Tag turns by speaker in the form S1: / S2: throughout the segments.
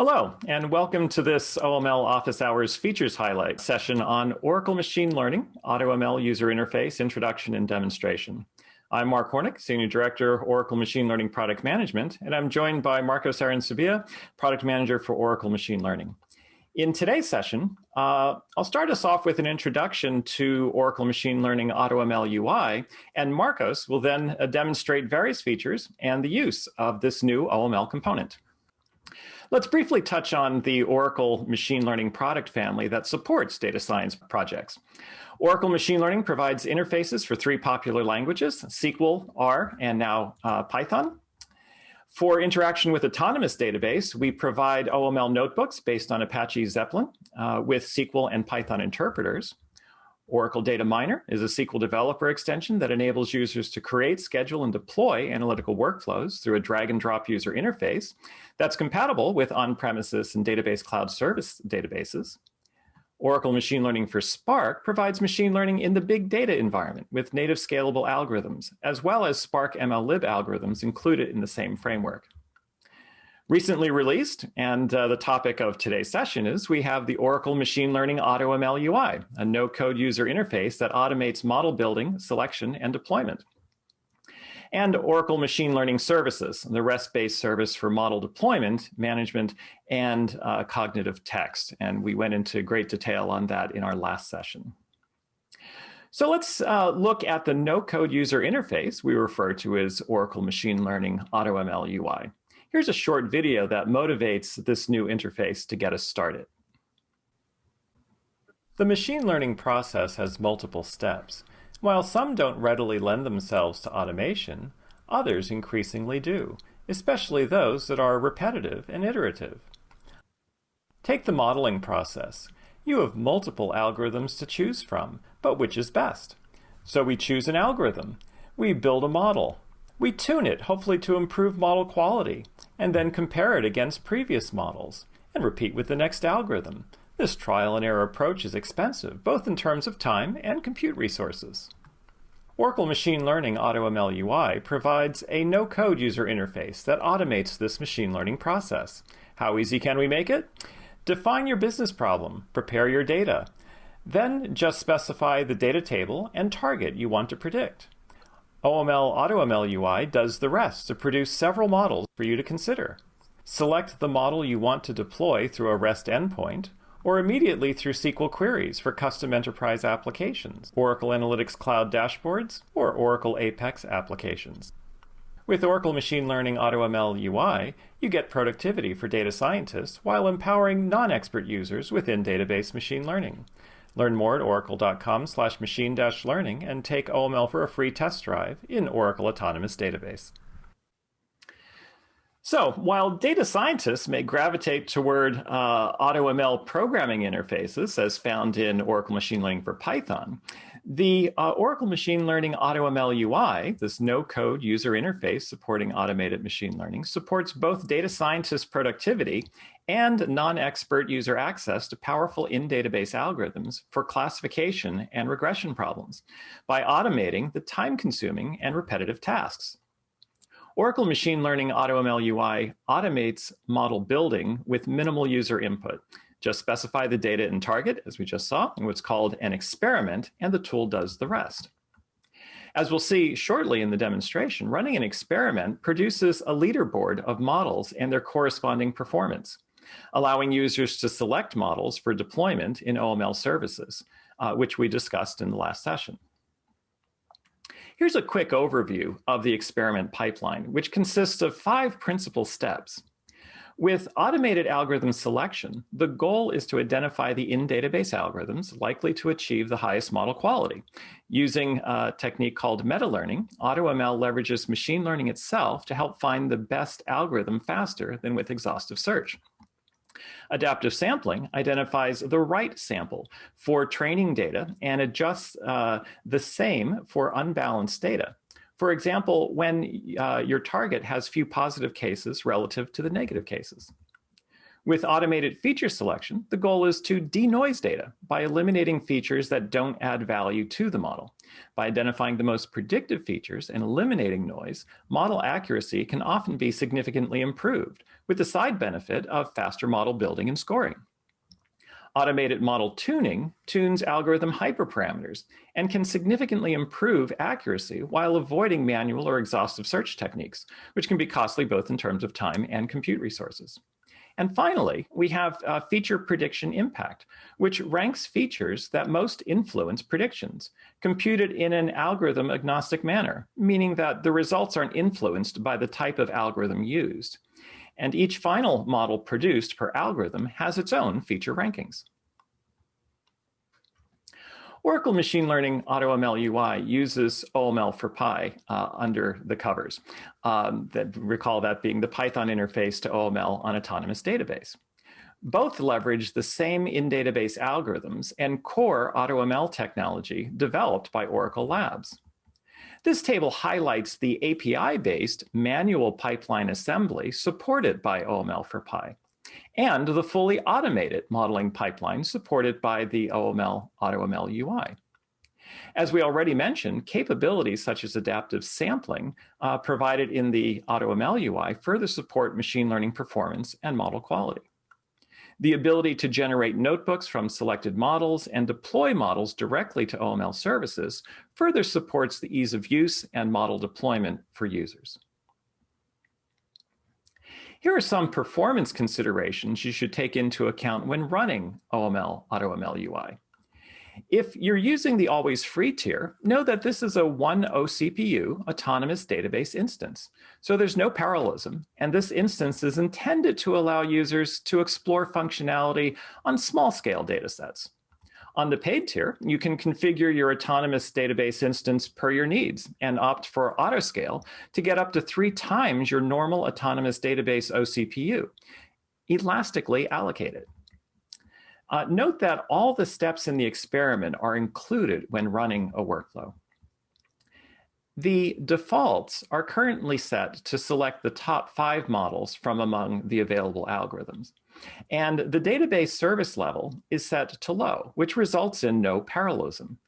S1: Hello, and welcome to this OML Office Hours Features Highlight session on Oracle Machine Learning, AutoML User Interface, Introduction and Demonstration. I'm Mark Hornick, Senior Director, Oracle Machine Learning Product Management, and I'm joined by Marcos Aranzubia, Product Manager for Oracle Machine Learning. In today's session, I'll start us off with an introduction to Oracle Machine Learning AutoML UI, and Marcos will then demonstrate various features and the use of this new OML component. Let's briefly touch on the Oracle Machine Learning product family that supports data science projects. Oracle Machine Learning provides interfaces for three popular languages, SQL, R, and now Python. For interaction with autonomous database, we provide OML notebooks based on Apache Zeppelin with SQL and Python interpreters. Oracle Data Miner is a SQL developer extension that enables users to create, schedule, and deploy analytical workflows through a drag-and-drop user interface that's compatible with on-premises and database cloud service databases. Oracle Machine Learning for Spark provides machine learning in the big data environment with native scalable algorithms, as well as Spark MLlib algorithms included in the same framework. Recently released, and the topic of today's session is, we have the Oracle Machine Learning AutoML UI, a no-code user interface that automates model building, selection, and deployment. And Oracle Machine Learning Services, the REST-based service for model deployment, management, and cognitive text. And we went into great detail on that in our last session. So let's look at the no-code user interface we refer to as Oracle Machine Learning AutoML UI. Here's a short video that motivates this new interface to get us started. The machine learning process has multiple steps. While some don't readily lend themselves to automation, others increasingly do, especially those that are repetitive and iterative. Take the modeling process. You have multiple algorithms to choose from, but which is best? So we choose an algorithm. We build a model. We tune it, hopefully to improve model quality, and then compare it against previous models, and repeat with the next algorithm. This trial and error approach is expensive, both in terms of time and compute resources. Oracle Machine Learning AutoML UI provides a no-code user interface that automates this machine learning process. How easy can we make it? Define your business problem, prepare your data, then just specify the data table and target you want to predict. OML AutoML UI does the rest to produce several models for you to consider. Select the model you want to deploy through a REST endpoint, or immediately through SQL queries for custom enterprise applications, Oracle Analytics Cloud dashboards, or Oracle Apex applications. With Oracle Machine Learning AutoML UI, you get productivity for data scientists while empowering non-expert users within database machine learning. Learn more at oracle.com/machine-learning and take OML for a free test drive in Oracle Autonomous Database. So while data scientists may gravitate toward AutoML programming interfaces as found in Oracle Machine Learning for Python, the Oracle Machine Learning AutoML UI, this no-code user interface supporting automated machine learning, supports both data scientist productivity and non-expert user access to powerful in-database algorithms for classification and regression problems by automating the time-consuming and repetitive tasks. Oracle Machine Learning AutoML UI automates model building with minimal user input. Just specify the data and target, as we just saw, in what's called an experiment, and the tool does the rest. As we'll see shortly in the demonstration, running an experiment produces a leaderboard of models and their corresponding performance, allowing users to select models for deployment in OML services, which we discussed in the last session. Here's a quick overview of the experiment pipeline, which consists of 5 principal steps. With automated algorithm selection, the goal is to identify the in-database algorithms likely to achieve the highest model quality. Using a technique called meta-learning, AutoML leverages machine learning itself to help find the best algorithm faster than with exhaustive search. Adaptive sampling identifies the right sample for training data and adjusts the same for unbalanced data. For example, when your target has few positive cases relative to the negative cases. With automated feature selection, the goal is to denoise data by eliminating features that don't add value to the model. By identifying the most predictive features and eliminating noise, model accuracy can often be significantly improved, with the side benefit of faster model building and scoring. Automated model tuning tunes algorithm hyperparameters and can significantly improve accuracy while avoiding manual or exhaustive search techniques, which can be costly both in terms of time and compute resources. And finally, we have feature prediction impact, which ranks features that most influence predictions, computed in an algorithm agnostic manner, meaning that the results aren't influenced by the type of algorithm used. And each final model produced per algorithm has its own feature rankings. Oracle Machine Learning AutoML UI uses OML for Pi under the covers. Recall that being the Python interface to OML on Autonomous Database. Both leverage the same in-database algorithms and core AutoML technology developed by Oracle Labs. This table highlights the API-based manual pipeline assembly supported by OML for Pi, and the fully automated modeling pipeline supported by the OML AutoML UI. As we already mentioned, capabilities such as adaptive sampling provided in the AutoML UI further support machine learning performance and model quality. The ability to generate notebooks from selected models and deploy models directly to OML services further supports the ease of use and model deployment for users. Here are some performance considerations you should take into account when running OML AutoML UI. If you're using the always free tier, know that this is a 1 OCPU autonomous database instance. So there's no parallelism, and this instance is intended to allow users to explore functionality on small-scale datasets. On the paid tier, you can configure your autonomous database instance per your needs and opt for autoscale to get up to 3 times your normal autonomous database OCPU, elastically allocated. Note that all the steps in the experiment are included when running a workflow. The defaults are currently set to select the top 5 models from among the available algorithms. And the database service level is set to low, which results in no parallelism.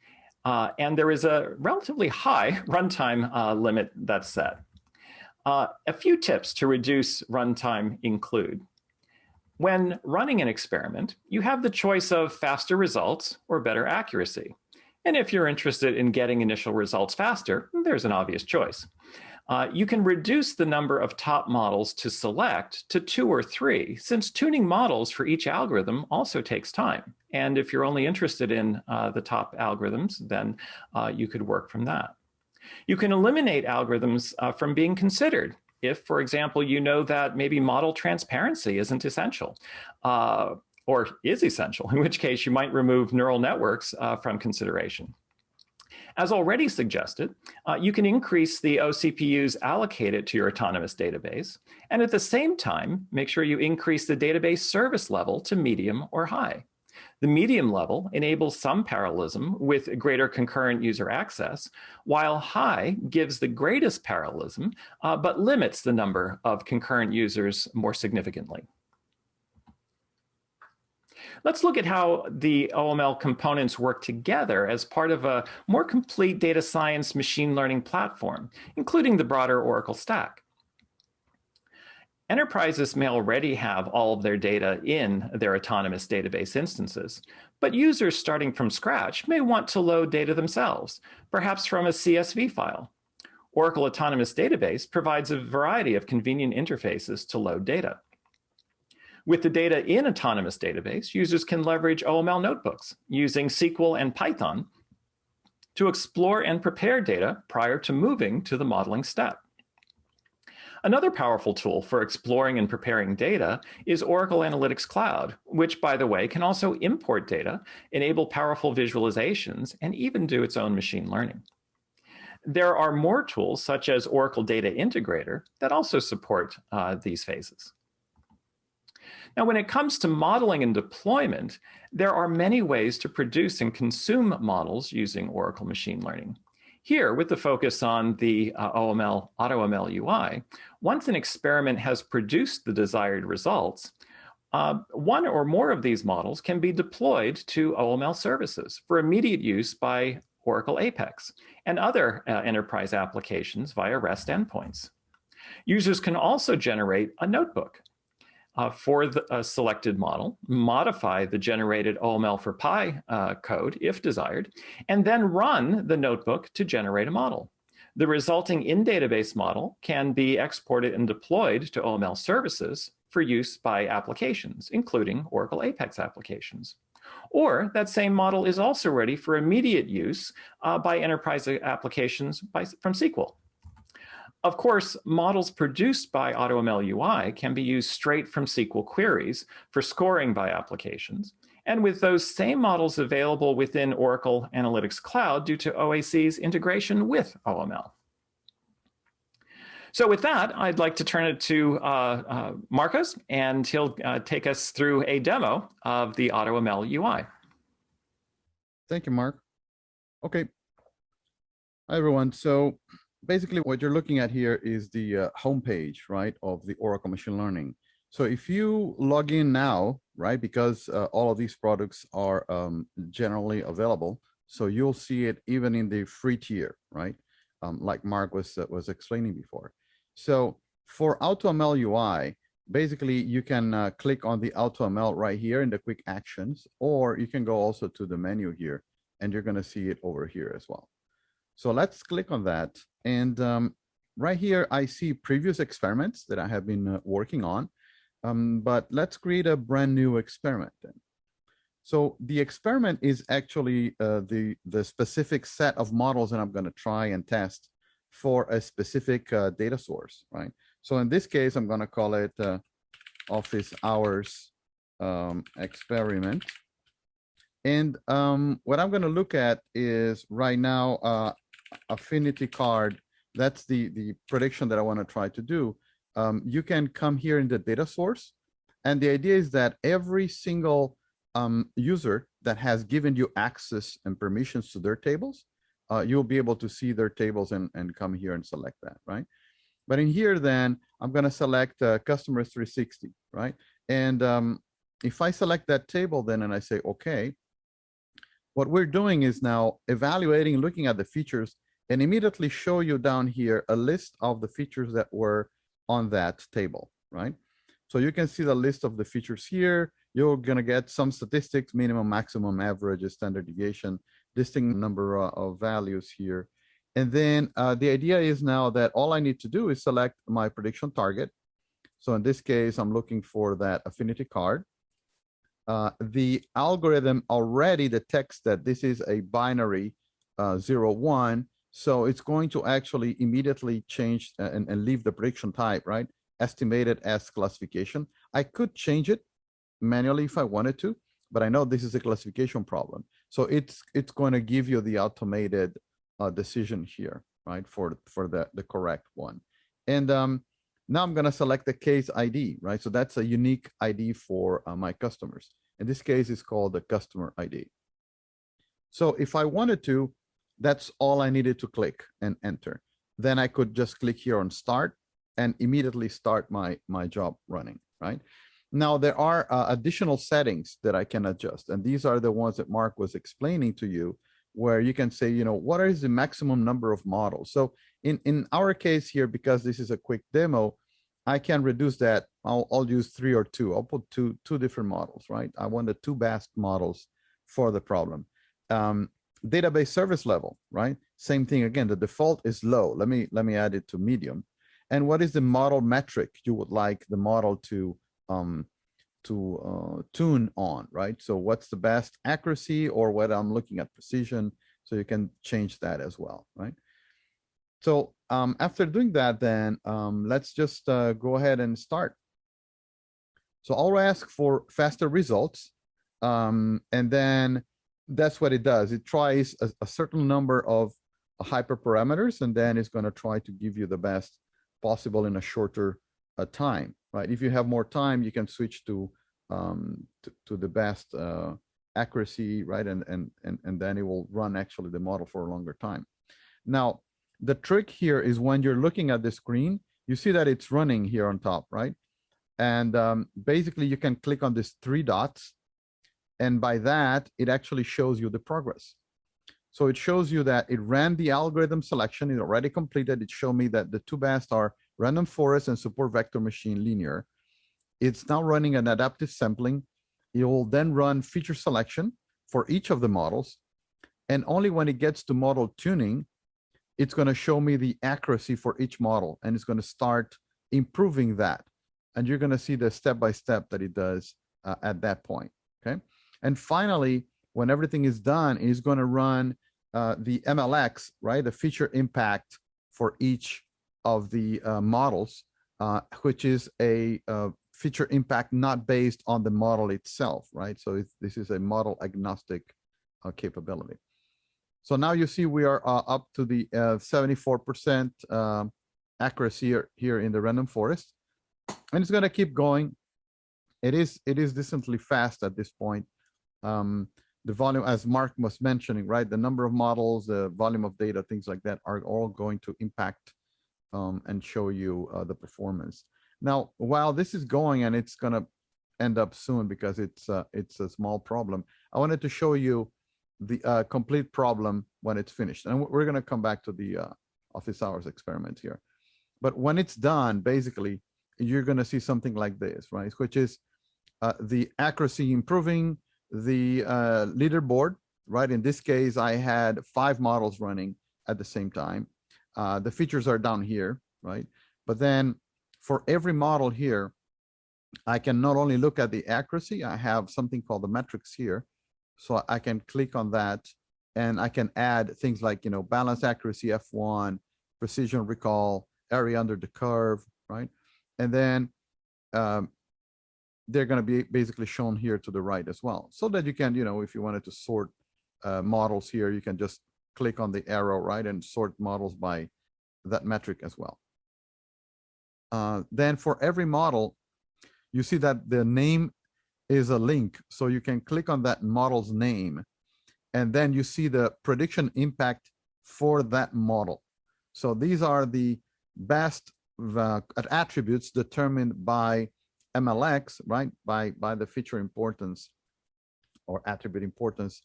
S1: And there is a relatively high runtime limit that's set. A few tips to reduce runtime include: when running an experiment, you have the choice of faster results or better accuracy. And if you're interested in getting initial results faster, there's an obvious choice. You can reduce the number of top models to select to 2 or 3, since tuning models for each algorithm also takes time. And if you're only interested in the top algorithms, then you could work from that. You can eliminate algorithms from being considered. If, for example, you know that maybe model transparency isn't essential, or is essential, in which case you might remove neural networks from consideration. As already suggested, you can increase the OCPUs allocated to your autonomous database, and at the same time, make sure you increase the database service level to medium or high. The medium level enables some parallelism with greater concurrent user access, while high gives the greatest parallelism, but limits the number of concurrent users more significantly. Let's look at how the OML components work together as part of a more complete data science machine learning platform, including the broader Oracle stack. Enterprises may already have all of their data in their autonomous database instances, but users starting from scratch may want to load data themselves, perhaps from a CSV file. Oracle Autonomous Database provides a variety of convenient interfaces to load data. With the data in Autonomous Database, users can leverage OML notebooks using SQL and Python to explore and prepare data prior to moving to the modeling step. Another powerful tool for exploring and preparing data is Oracle Analytics Cloud, which, by the way, can also import data, enable powerful visualizations, and even do its own machine learning. There are more tools, such as Oracle Data Integrator, that also support these phases. Now, when it comes to modeling and deployment, there are many ways to produce and consume models using Oracle Machine Learning. Here, with the focus on the OML AutoML UI, once an experiment has produced the desired results, One or more of these models can be deployed to OML services for immediate use by Oracle Apex and other enterprise applications via REST endpoints. Users can also generate a notebook for a selected model, modify the generated OML for Pi code if desired, and then run the notebook to generate a model. The resulting in-database model can be exported and deployed to OML services for use by applications, including Oracle Apex applications. Or that same model is also ready for immediate use by enterprise applications from SQL. Of course, models produced by AutoML UI can be used straight from SQL queries for scoring by applications, and with those same models available within Oracle Analytics Cloud due to OAC's integration with OML. So with that, I'd like to turn it to Marcos, and he'll take us through a demo of the AutoML UI.
S2: Thank you, Mark. Okay. Hi, everyone. So basically what you're looking at here is the homepage, right, of the Oracle Machine Learning. So if you log in now, right, because all of these products are generally available, so you'll see it even in the free tier, right, like Mark was explaining before. So for AutoML UI, basically you can click on the AutoML right here in the quick actions, or you can go also to the menu here, and you're going to see it over here as well. So let's click on that. And right here, I see previous experiments that I have been working on. But let's create a brand new experiment then. So the experiment is actually the specific set of models that I'm going to try and test for a specific data source, right? So in this case, I'm going to call it office hours experiment. And what I'm going to look at is right now, affinity card. That's the prediction that I want to try to do. You can come here in the data source. And the idea is that every single user that has given you access and permissions to their tables, you'll be able to see their tables and come here and select that, right? But in here, then, I'm going to select Customer 360, right? And if I select that table, then, and I say, OK, what we're doing is now evaluating, looking at the features, and immediately show you down here a list of the features that were on that table, right? So you can see the list of the features here. You're going to get some statistics, minimum, maximum, average, standard deviation, distinct number of values here. And then the idea is now that all I need to do is select my prediction target. So in this case, I'm looking for that affinity card. The algorithm already detects that this is a binary 0, 1. So it's going to actually immediately change and leave the prediction type, right? Estimated as classification. I could change it manually if I wanted to, but I know this is a classification problem. So it's going to give you the automated decision here, right, for the correct one. And now I'm going to select the case ID, right? So that's a unique ID for my customers. In this case, it's called the customer ID. So if I wanted to, that's all I needed to click and enter. Then I could just click here on start and immediately start my job running, right? Now, there are additional settings that I can adjust. And these are the ones that Mark was explaining to you, where you can say, you know, what is the maximum number of models? So in our case here, because this is a quick demo, I can reduce that. I'll use 3 or 2. I'll put two different models, right? I want the 2 best models for the problem. Database service level, right? Same thing again. The default is low. Let me add it to medium. And what is the model metric you would like the model to tune on, right? So what's the best accuracy, or what I'm looking at precision? So you can change that as well, right? So after doing that, then let's just go ahead and start. So I'll ask for faster results, and then that's what it does. It tries a certain number of hyperparameters, and then it's going to try to give you the best possible in a shorter time, right? If you have more time, you can switch to the best accuracy, right? And then it will run actually the model for a longer time. Now, the trick here is when you're looking at the screen, you see that it's running here on top, right? And basically, you can click on these 3 dots. And by that, it actually shows you the progress. So it shows you that it ran the algorithm selection. It already completed. It showed me that the 2 best are random forest and support vector machine linear. It's now running an adaptive sampling. It will then run feature selection for each of the models. And only when it gets to model tuning, it's going to show me the accuracy for each model. And it's going to start improving that. And you're going to see the step-by-step that it does at that point. Okay. And finally, when everything is done, it's going to run the MLX, right? The feature impact for each of the models, which is a feature impact not based on the model itself, right? So this is a model agnostic capability. So now you see we are up to the 74% accuracy here in the random forest, and it's going to keep going. It is decently fast at this point. The volume, as Mark was mentioning, right? The number of models, the volume of data, things like that are all going to impact and show you the performance. Now, while this is going, and it's going to end up soon because it's a small problem, I wanted to show you the complete problem when it's finished. And we're going to come back to the office hours experiment here. But when it's done, basically, you're going to see something like this, right? Which is the accuracy improving, the leaderboard, right? In this case, I had 5 models running at the same time. The features are down here, right? But then for every model here, I can not only look at the accuracy, I have something called the metrics here. So I can click on that and I can add things like, balance accuracy F1, precision recall, area under the curve, right? And then they're going to be basically shown here to the right as well. So that you can, if you wanted to sort models here, you can just click on the arrow, right? And sort models by that metric as well. Then for every model, you see that the name is a link. So you can click on that model's name, and then you see the prediction impact for that model. So these are the best attributes determined by MLX, right? By the feature importance or attribute importance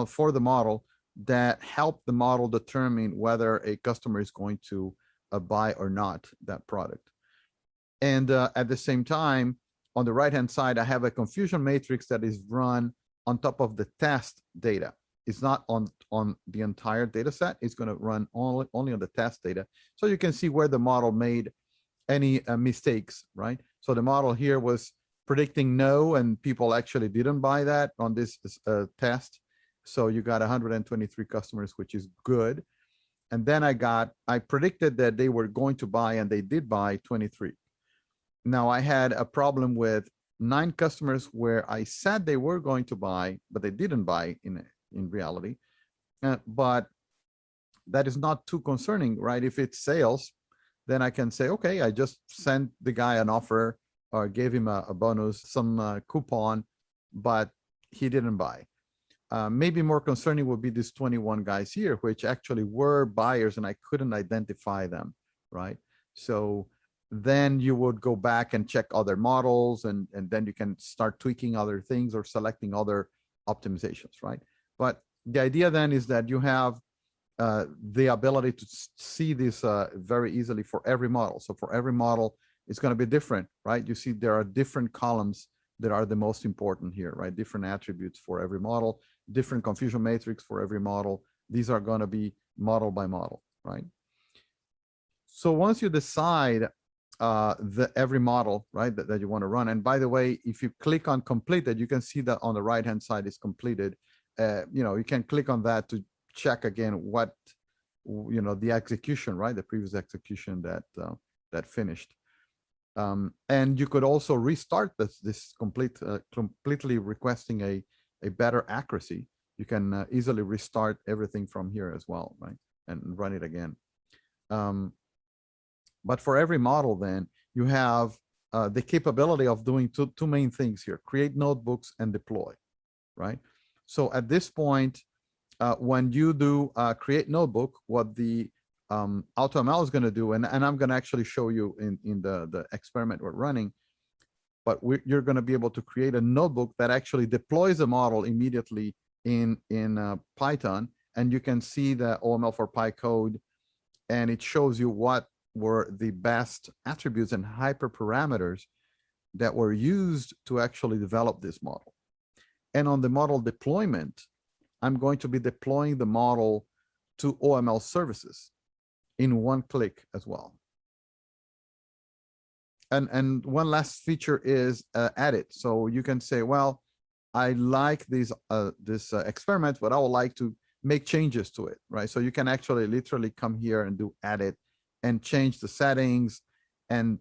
S2: for the model that help the model determine whether a customer is going to buy or not that product. And at the same time, on the right-hand side, I have a confusion matrix that is run on top of the test data. It's not on the entire data set. It's going to run only on the test data. So you can see where the model made any mistakes, right? So the model here was predicting no, and people actually didn't buy that on this test. So you got 123 customers, which is good. And then I predicted that they were going to buy, and they did buy 23. Now I had a problem with 9 customers where I said they were going to buy, but they didn't buy in reality. But that is not too concerning, right? If it's sales, then I can say, okay, I just sent the guy an offer or gave him a bonus, some coupon, but he didn't buy. Maybe more concerning would be these 21 guys here, which actually were buyers and I couldn't identify them, right? So then you would go back and check other models, and then you can start tweaking other things or selecting other optimizations, right? But the idea then is that you have the ability to see this very easily for every model. So for every model, it's going to be different, right? You see there are different columns that are the most important here, right? Different attributes for every model, different confusion matrix for every model. These are going to be model by model, right? So once you decide every model, right, that you want to run, and by the way, if you click on completed, you can see that on the right hand side is completed. You can click on that to check again what the execution, right, the previous execution that finished. And you could also restart this completely requesting a better accuracy. You can easily restart everything from here as well, right, and run it again. But for every model, then you have the capability of doing two main things here: create notebooks and deploy, right? So at this point, when you do create notebook, what the AutoML is going to do, and I'm going to actually show you in the experiment we're running, but you're going to be able to create a notebook that actually deploys the model immediately in Python, and you can see the OML for Py code, and it shows you what were the best attributes and hyperparameters that were used to actually develop this model. And on the model deployment, I'm going to be deploying the model to OML services in one click as well. And one last feature is edit. So you can say, well, I like this experiment, but I would like to make changes to it, right? So you can actually literally come here and do edit and change the settings, and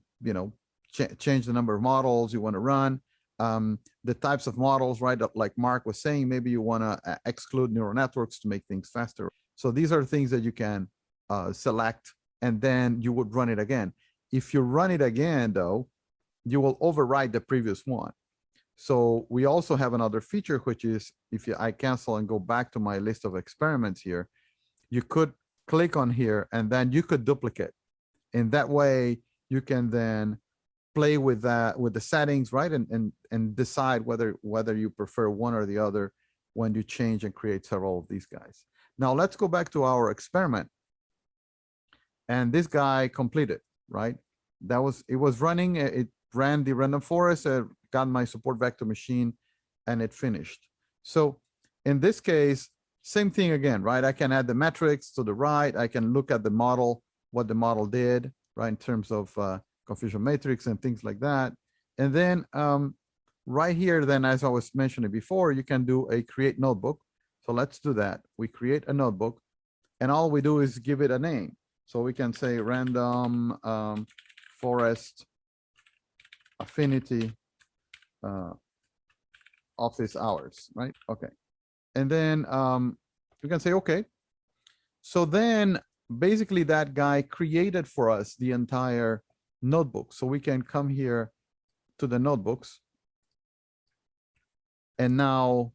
S2: change the number of models you want to run, the types of models, right? Like Mark was saying, maybe you want to exclude neural networks to make things faster. So these are things that you can select, and then you would run it again. If you run it again, though, you will override the previous one. So we also have another feature, which is if I cancel and go back to my list of experiments here, you could click on here and then you could duplicate. In that way, you can then play with that, with the settings, right? And decide whether you prefer one or the other when you change and create several of these guys. Now let's go back to our experiment. And this guy completed, right? It was running, it ran the random forest, got my support vector machine, and it finished. So in this case, same thing again, right? I can add the metrics to the right. I can look at the model, what the model did, right? In terms of confusion matrix and things like that. And then right here, then, as I was mentioning before, you can do a create notebook. So let's do that. We create a notebook, and all we do is give it a name. So we can say random forest affinity office hours, right? Okay. And then we can say, okay. So then basically that guy created for us the entire notebook. So we can come here to the notebooks and now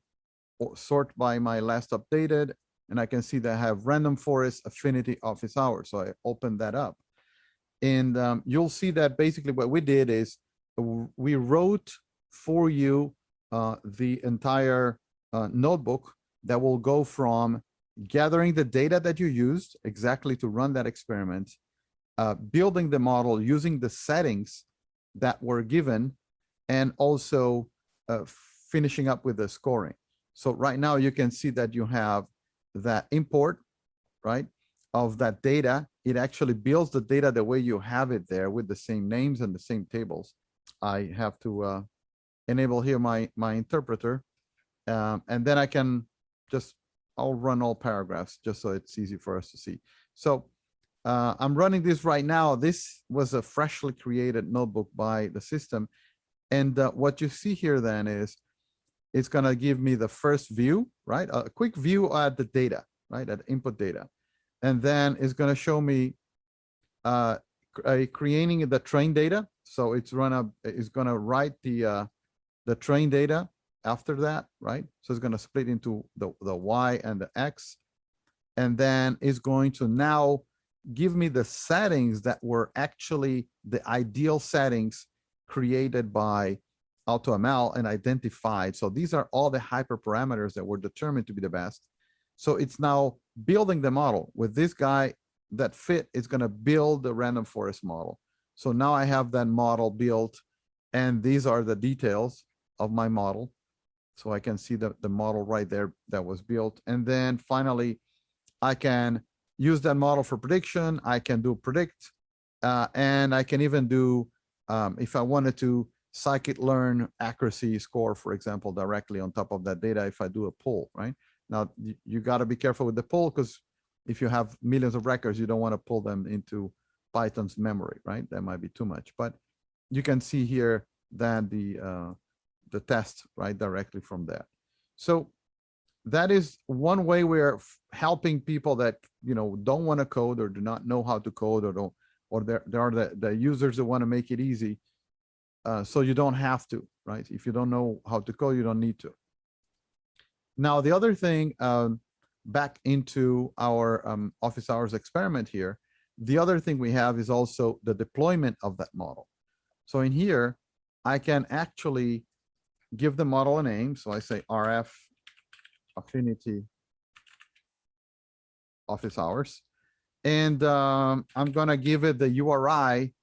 S2: sort by my last updated, and I can see that I have random forest affinity office hours. So I open that up, and you'll see that basically what we did is we wrote for you the entire notebook that will go from gathering the data that you used exactly to run that experiment, building the model using the settings that were given, and also finishing up with the scoring. So right now you can see that you have that import, right, of that data. It actually builds the data the way you have it there with the same names and the same tables. I have to enable here my interpreter, and then I can I'll run all paragraphs just so it's easy for us to see. So I'm running this right now. This was a freshly created notebook by the system. And what you see here then is it's going to give me the first view, right? A quick view at the data, right? At input data. And then it's going to show me creating the train data. So it's going to write the train data after that, right? So it's going to split into the Y and the X. And then it's going to now give me the settings that were actually the ideal settings created by AutoML and identified. So these are all the hyperparameters that were determined to be the best. So it's now building the model with this guy that fit. It's going to build the random forest model. So now I have that model built, and these are the details of my model. So I can see the model right there that was built. And then finally, I can use that model for prediction. I can do predict, and I can even do, if I wanted to, Scikit-learn accuracy score, for example, directly on top of that data if I do a pull, right? Now, you got to be careful with the pull, because if you have millions of records, you don't want to pull them into Python's memory, right? That might be too much. But you can see here that the test, right, directly from that. So that is one way we're helping people that don't want to code or do not know how to code, or there are the users that want to make it easy. So you don't have to, right? If you don't know how to code, you don't need to. Now, the other thing, back into our office hours experiment here, the other thing we have is also the deployment of that model. So in here, I can actually give the model a name. So I say RF affinity office hours. And I'm going to give it the URI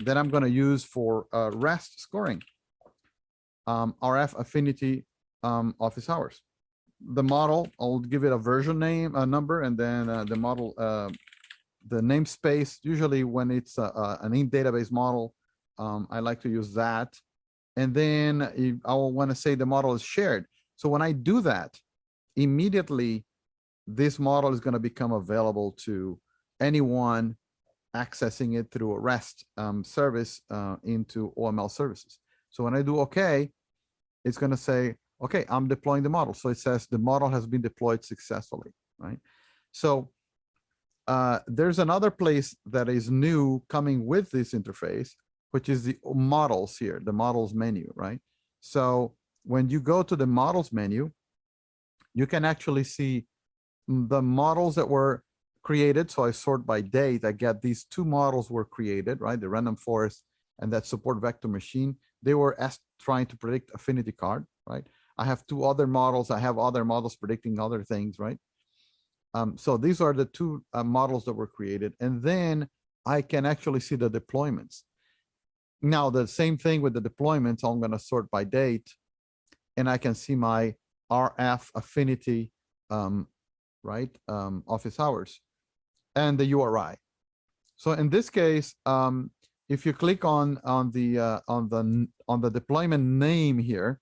S2: that I'm going to use for REST scoring. RF affinity office hours. The model, I'll give it a version name, a number, and then the model, the namespace. Usually when it's an in-database model, I like to use that. And then I will want to say the model is shared. So when I do that, immediately this model is going to become available to anyone accessing it through a REST service into OML services. So when I do OK, it's going to say, OK, I'm deploying the model. So it says the model has been deployed successfully, right? So there's another place that is new coming with this interface, which is the models here, the models menu, right? So when you go to the models menu, you can actually see the models that were created. So I sort by date. I get these two models were created, right? The random forest and that support vector machine. They were trying to predict affinity card, right? I have two other models. I have other models predicting other things, right? So these are the two models that were created. And then I can actually see the deployments. Now, the same thing with the deployments, I'm going to sort by date, and I can see my RF affinity, right, office hours, and the URI. So in this case, if you click on the deployment name here,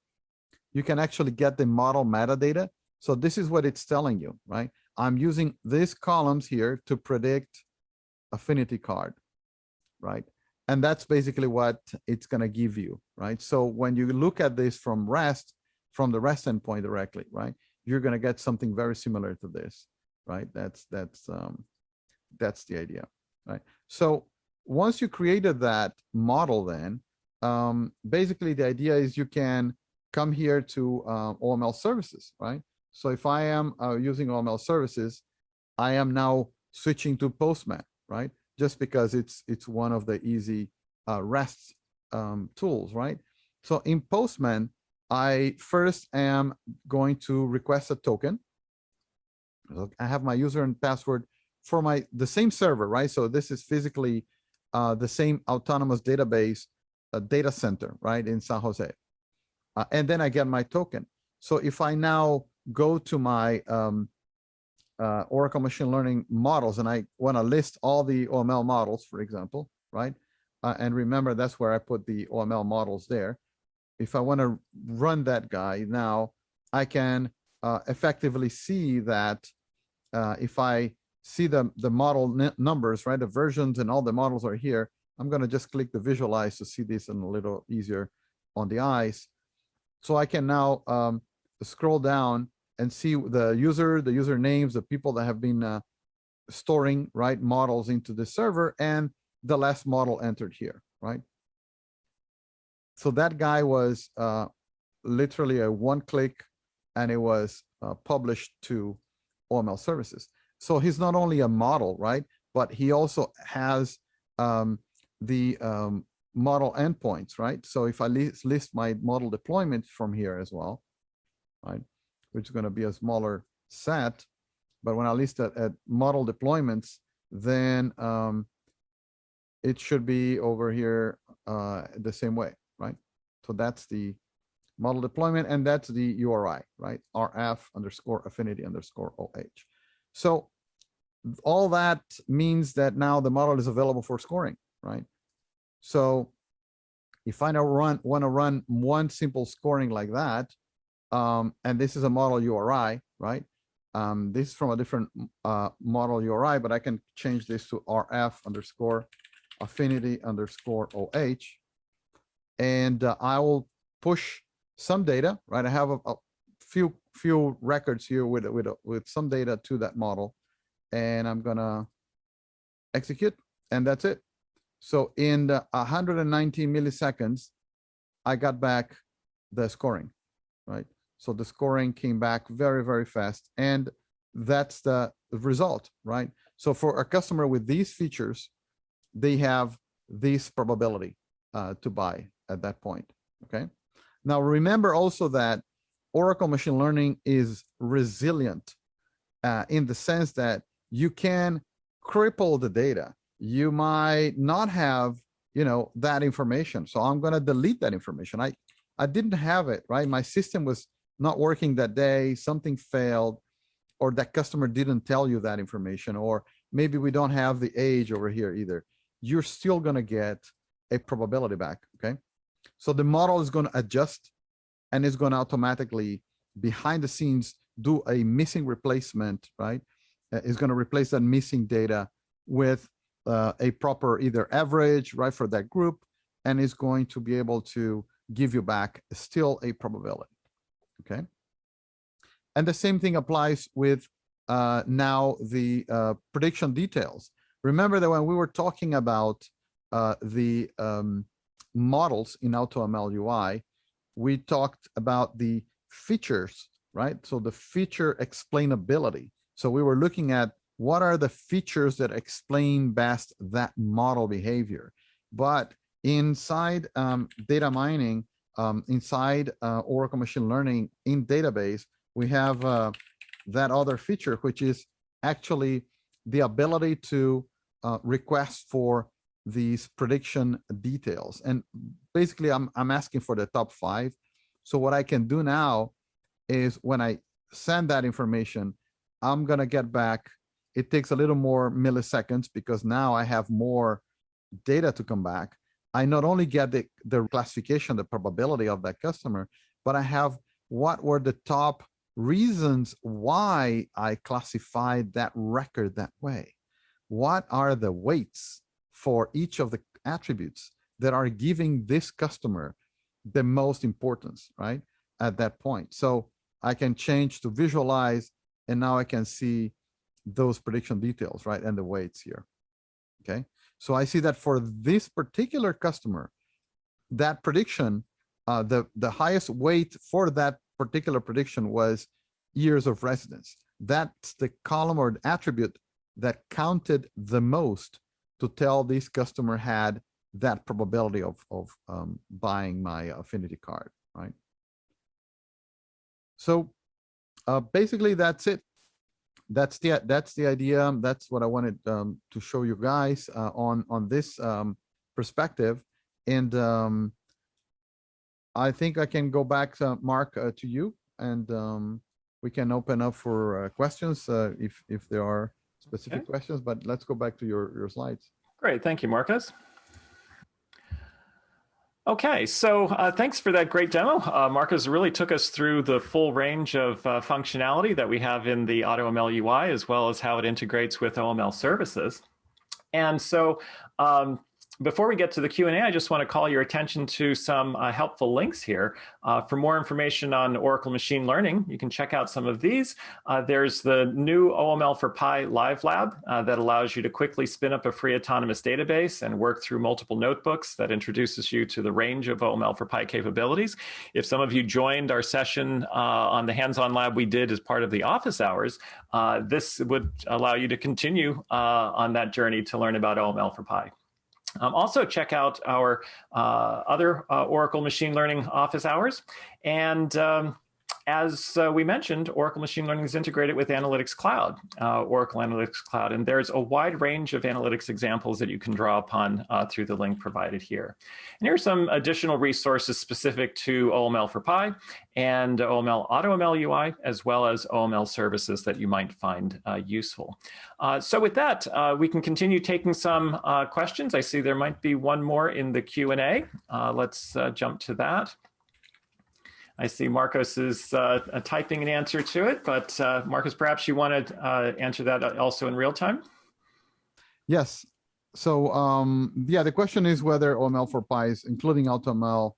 S2: you can actually get the model metadata. So this is what it's telling you, right? I'm using these columns here to predict affinity card, right? And that's basically what it's going to give you, right? So when you look at this from REST, from the REST endpoint directly, right, you're going to get something very similar to this, right? That's the idea, right? So once you created that model, then basically the idea is you can come here to OML services, right? So if I am using OML services, I am now switching to Postman, right? Just because it's one of the easy REST tools, right? So in Postman, I first am going to request a token. I have my user and password for the same server, right? So this is physically the same autonomous database data center, right, in San Jose. And then I get my token. So if I now go to my Oracle Machine Learning models, and I want to list all the OML models, for example, right? And remember, that's where I put the OML models there. If I want to run that guy now, I can effectively see that if I see the model numbers, right, the versions and all the models are here, I'm going to just click the visualize to see this in a little easier on the eyes. So I can now scroll down and see the user names, the people that have been storing, right, models into the server, and the last model entered here, right? So that guy was literally a one-click, and it was published to OML services. So he's not only a model, right, but he also has the model endpoints, right? So if I list my model deployment from here as well, right, which is going to be a smaller set, but when I list at model deployments, then it should be over here the same way, right? So that's the model deployment, and that's the URI, right? RF underscore affinity underscore OH. So all that means that now the model is available for scoring, right? So if I now want to run one simple scoring like that, and this is a model URI, right? This is from a different model URI, but I can change this to RF underscore affinity underscore OH, and I will push some data, right? I have a few records here with some data to that model, and I'm gonna execute, and that's it. So in 119 milliseconds, I got back the scoring, right? So the scoring came back very, very fast, and that's the result, right? So for a customer with these features, they have this probability to buy at that point. Okay. Now remember also that Oracle Machine Learning is resilient in the sense that you can cripple the data. You might not have, that information. So I'm going to delete that information. I didn't have it, right? My system was not working that day. Something failed, or that customer didn't tell you that information, or maybe we don't have the age over here either. You're still going to get a probability back. Okay. So the model is going to adjust and is going to automatically behind the scenes do a missing replacement, right? Is going to replace that missing data with a proper either average, right, for that group, and is going to be able to give you back still a probability. Okay. And the same thing applies with now the prediction details. Remember that when we were talking about the models in AutoML UI, we talked about the features, right? So the feature explainability. So we were looking at what are the features that explain best that model behavior. But inside data mining, inside Oracle Machine Learning in database, we have that other feature, which is actually the ability to request for these prediction details. And basically, I'm asking for the top 5. So what I can do now is when I send that information, I'm going to get back. It takes a little more milliseconds because now I have more data to come back. I not only get the classification, the probability of that customer, but I have what were the top reasons why I classified that record that way. What are the weights for each of the attributes that are giving this customer the most importance, right, at that point? So I can change to visualize, and now I can see those prediction details, right, and the weights here. Okay, so I see that for this particular customer, that prediction, the highest weight for that particular prediction was years of residence. That's the column or the attribute that counted the most to tell this customer had that probability of buying my affinity card, right? So basically that's it. That's the idea. That's what I wanted to show you guys on this perspective. And I think I can go back, Mark, to you, and we can open up for questions if there are specific questions. But let's go back to your slides.
S1: Great, thank you, Marcos. Okay, so thanks for that great demo. Marcos really took us through the full range of functionality that we have in the AutoML UI, as well as how it integrates with OML services. And so before we get to the Q&A, I just want to call your attention to some helpful links here. For more information on Oracle Machine Learning, you can check out some of these. There's the new OML for Pi Live Lab that allows you to quickly spin up a free autonomous database and work through multiple notebooks that introduces you to the range of OML for Pi capabilities. If some of you joined our session on the hands-on lab we did as part of the office hours, this would allow you to continue on that journey to learn about OML for Pi. Also check out our other Oracle Machine Learning office hours. And as we mentioned, Oracle Machine Learning is integrated with Analytics Cloud, Oracle Analytics Cloud. And there's a wide range of analytics examples that you can draw upon through the link provided here. And here are some additional resources specific to OML for Pi and OML AutoML UI, as well as OML services that you might find useful. So with that, we can continue taking some questions. I see there might be one more in the Q&A. Let's jump to that. I see Marcos is typing an answer to it, but Marcos, perhaps you want to answer that also in real time?
S2: Yes. So yeah, the question is whether OML for Pis, including AutoML,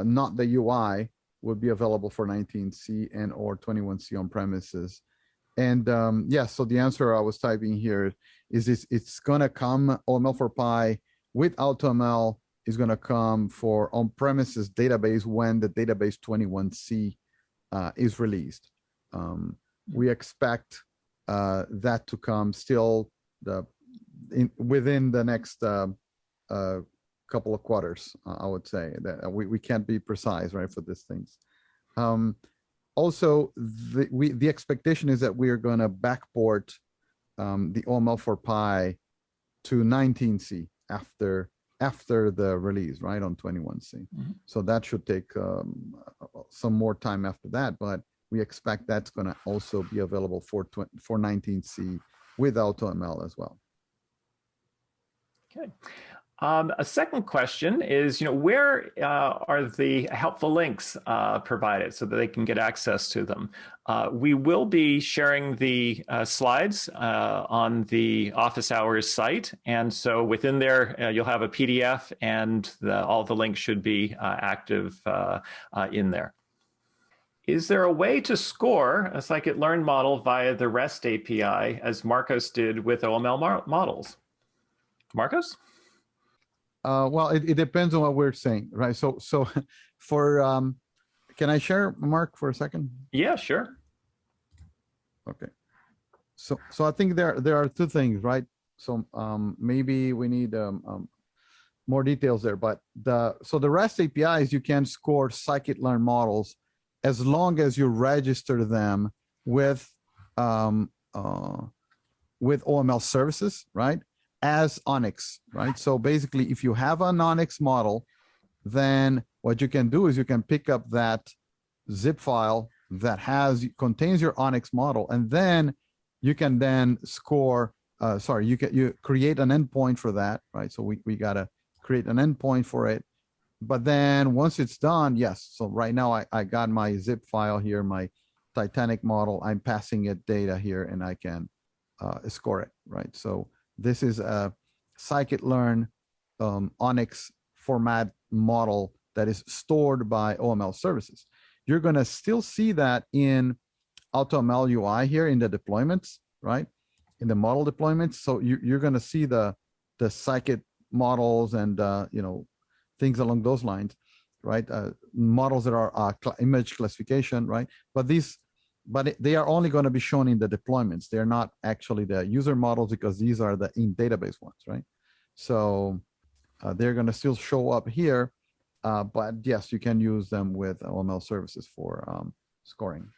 S2: not the UI, would be available for 19C and or 21C on premises. And yes, so the answer I was typing here is it's going to come, OML for Pi with AutoML is going to come for on-premises database when the database 21C is released. We expect that to come still within the next couple of quarters, I would say. That we can't be precise, right, for these things. Also, the expectation is that we are going to backport the OML for Pi to 19C after the release, right, on 21C. Mm-hmm. So that should take some more time after that, but we expect that's going to also be available for 19C with AutoML as well.
S1: Okay. A second question is, where are the helpful links provided so that they can get access to them? We will be sharing the slides on the office hours site. And so within there, you'll have a PDF and all the links should be active in there. Is there a way to score a scikit-learn model via the REST API as Marcos did with OML models? Marcos?
S2: Well, it depends on what we're saying, right? So for, can I share, Mark, for a second?
S1: Yeah, sure.
S2: Okay. So I think there are two things, right? So maybe we need more details there, but the REST APIs, you can score scikit-learn models as long as you register them with OML services, right? As Onyx, right? So basically, if you have an Onyx model, then what you can do is you can pick up that zip file that contains your Onyx model, and then you can then score. You create an endpoint for that, right? So we gotta create an endpoint for it. But then once it's done, yes. So right now I got my zip file here, my Titanic model. I'm passing it data here, and I can score it, right? So this is a scikit-learn Onyx format model that is stored by OML services. You're going to still see that in AutoML UI here in the deployments, right? In the model deployments. So you're going to see the scikit models and things along those lines, right? Models that are image classification, right? But they are only going to be shown in the deployments. They're not actually the user models because these are the in-database ones, right? So they're going to still show up here, but yes, you can use them with OML services for scoring.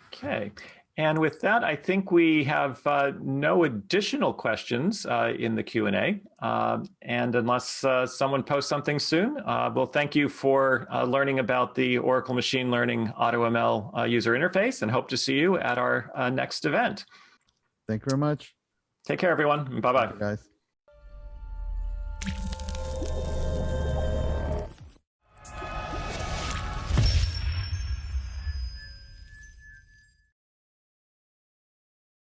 S1: Okay. And with that, I think we have no additional questions in the Q&A. And unless someone posts something soon, we'll thank you for learning about the Oracle Machine Learning AutoML User Interface and hope to see you at our next event.
S2: Thank you very much.
S1: Take care, everyone. Bye-bye.
S2: Guys.